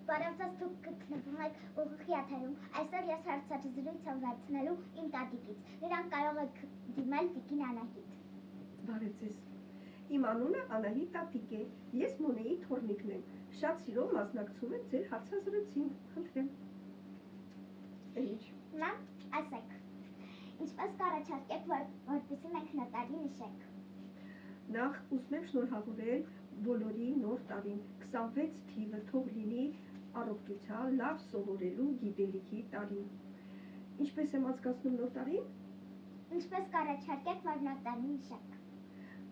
Բարևձեզ դուք գտնվում եք ուղիղ եթերում, այսօր ես հարցազրույց եմ վերցնելու իմ տատիկից, նրանք կարող եք դիմել տիկին Անահիտ։ Բարևձեզ, իմ անունը Անահիտ տատիկ է, ես Մոնեի թոռնիկն եմ, շատ սիրով մասնակցում եմ ձեր հարցազրույցին, խնդրեմ։ Մամ, ասեք, ինչպես կառաջարկեք, որպեսզի մենք նոր տարի նշենք։ Նախ ուզում եմ շնորհավորել բոլորի նոր տարին, 26 թիվը թող լինի առողջության, լավ սովորելու, գիտելիքի տարին։ Ինչպես եմ անցկացնում նոր տարին։ Ինչպես կառաջարկեք, որ նոր տարի նշենք։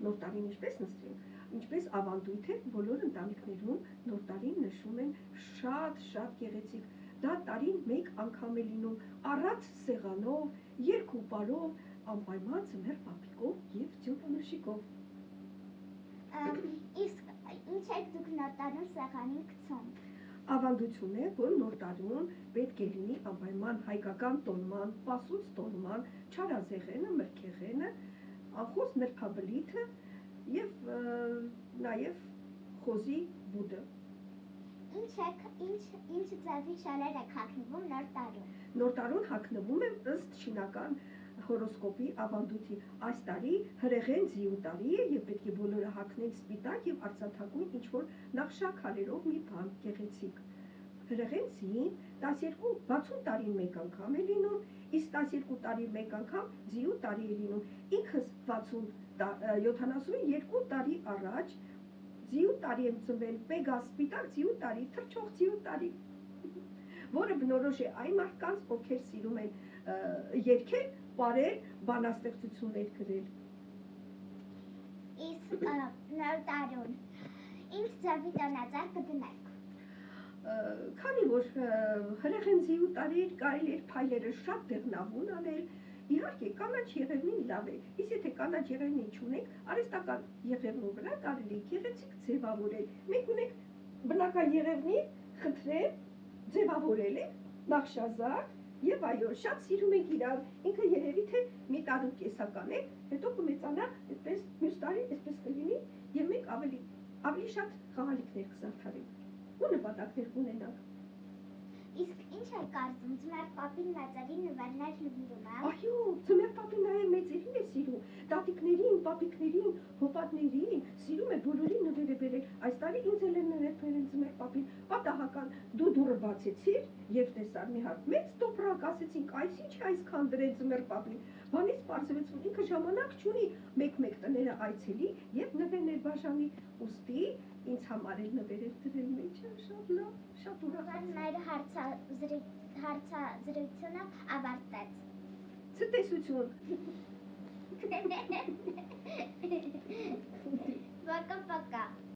Նոր տարին ինչպես նստենք, ինչպես ավանդույթ է, բոլոր ընտանիքներում նոր տարին նշում են շատ գեղեցիկ։ Դա տարին մեկ անգամ է լինում, առանց սեղանով, երկու պարով, անպայման ձմեռ պապիկով և ջնջանշիկով։ Իսկ ինչ եք դուք նոր տարում սեղանին գցում։ Ավանդություն է, որ նոր տարում պետք է լինի անպայման հայկական տոլման, պասուց տոլման, չարազեղենը, մրգեղենը, անխոս նրբաբլիթը և նաև խոզի բուդը։ Ինչ ձևի շալեր եք հագնվում նոր տարում։ Նոր տարում հագնվում եմ ըստ շինական հորոսկոպի ավանդույթի։ Այս տարի հրեղեն ձիու տարի է և պետք է բոլորը հագնեն սպիտակ և արծաթագույն ինչ-որ նախշա քարերով մի բան գեղեցիկ։ Հրեղեն ձին 60 տարին մեկ անգամ է լինում, իսկ 12 տարի մեկ անգամ ձիու տարի է լինում։ Ինքս 72 տարի առաջ ձիու տարի եմ ծնվել, Պեգաս սպիտակ ձիու տարի, թռչող ձիու տարի, որը բնորոշ է այն մարդկանց, ովքեր սիրում են երգել, պարել, բանաստեղծություններ գրել։ Իսկ նոր տարում ինչ ձևի տնածառ կդնեք։ Քանի որ հրեղեն ձիու տարի կարելի էր փայլերը շատ դեղնավուն անել, իհարկե կանաչ եղևնին լավ է, իսկ եթե կանաչ եղևնի չունեք, արհեստական եղևնու վրա կարելի է գեղեցիկ ձևավորել։ Մենք ունենք բնական եղևնի, խնդրեմ, ձևավորել եք, նախշազարդ և այո, շատ սիրում ենք իրար, ինքը երևի թե մի տարու կեսական է, հետո կմեծանա, այդպես մյուս տարի այսպես կլինի և մենք ավելի շատ խաղալիքներ կզարդարենք ու նպատակներ կունենանք։ Իսկ ինչ եք կարծում, ձմեռ պապին մեծերին նվերներ նվիրում է։ Այո, ձմեռ պապին նաև մեծերին է սիրում, տատիկներին, պապիկներին, հոպատներին, սիրում է բոլորին նվեր է բերել։ Այս տարի ինձ էլ են նվեր բերել ձմեռ պապին, պատահական դու դուռը բացեցիր և տեսար մի հատ մեծ տոպրակ, ասեցինք, այս ինչ է այսքան դրել ձմեռ պապին, բանից պարզվեց, որ ինքը ժամանակ չունի մեկ տները այցելի և նվերներ բաժանի, ուստի ինձ համար էլ նվեր էր դրել մեջը, շատ լավ, շատ ուրախացա։ Մեր հարցազրույցությունը ավարտեց։ Ցտեսություն։ Пока-пока.